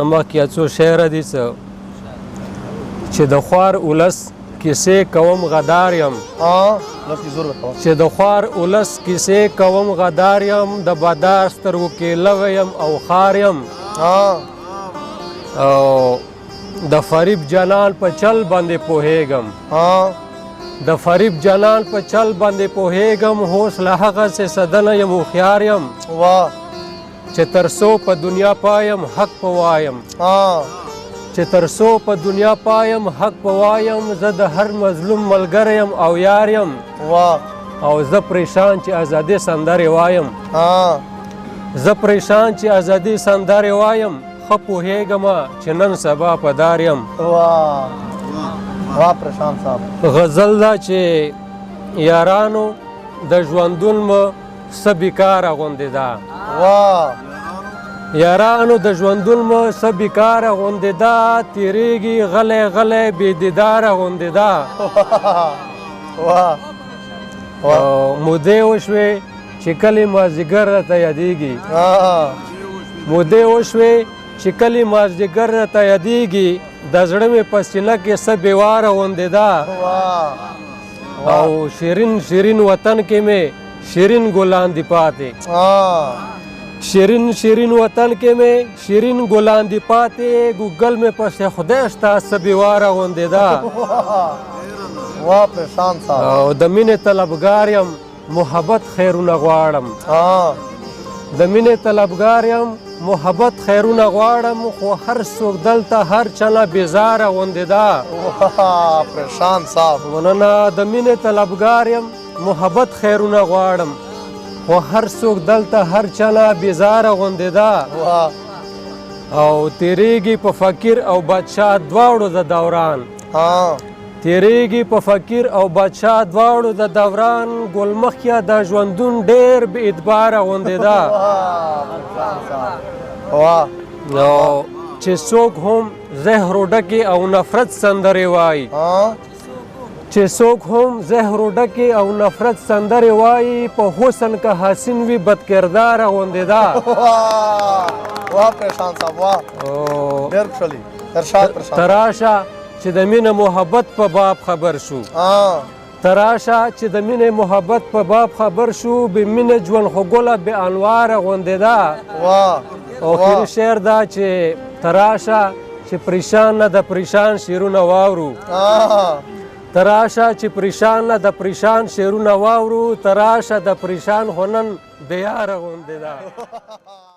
مخکې یو څو شعره دي چې د خوار ولس کیسې کوم غدار یم چې د خوار ولس کیسې کوم غدار یم د بادار سترګو کې لوی یم او خار یم او د فریب جانان په چل باندې پوهیږم د فریب جانان په چل باندې پوهیږم حوصله هغسې سدنه یم هوښیار یم چې تر څو په دنیا پایم حق په وایم چې تر څو په دنیا پایم حق په وایم زه د هر مظلوم ملګری یم او یار یم او زه پریشان چې ازادي سندرې وایم زه پریشان چې ازادي سندرې وایم ښه پوهیږمه چې نن سبا په دار یم غزل دا چې یارانو د ژوندون مو څه بیکاره غوندې ده یارانو د ژوندون مو څه بیکاره غوندې ده تېرېږي غلی غلی بېدیداره غوندې ده مودې وشوې چې کلې مازدیګر راته یادېږي مودې وشوې چې کلې مازدیګر راته یادېږي د زړه مې په سینه کې څه بېواره غوندې ده او شیرین شیرین وطن کې مې شیرین ګلان دي پاتې شیرین شیرین وطن کې مې شیرین ګلان دي پاتې ګوګل مې پسې خدای شته څه بېواره غوندې ده او د مینې طلبګار یم محبت خیرونه غواړم د مینې طلبګار یم محبت خیرونه غواړم خو هر څوک دلته هر چله بېزاره غوندې ده مننه د مینې طلبګار یم محبت خیرونه غواړم خو هر څوک دلته هر چله بېزاره غوندې ده او تېرېږي په فقیر او بادشاه دواړو د دوران تېرېږي په فقیر او بادشاه دواړو د دوران ګلمخیه د ژوندون ډېر بې اعتباره غوندې ده چې څوک هم زهر ډکې او نفرت سندرې وایي چې څوک هم زهر ډکې او نفرت سندرې وایي په حسن که حسین وي بدکرداره غوندې ده تراشه چې د مینه محبت په باب خبر شو تراشه چې د مینې محبت په باب خبر شو بې مینه ژوند خو ګله بې انواره غوندې ده او خیري شعر دا چې تراشه چې پریشان نه د پریشان شعرونه واورو تراشه چې پریشان نه د پریشان شعرونه واورو تراشه د پریشان خو نن د یاره غوندې ده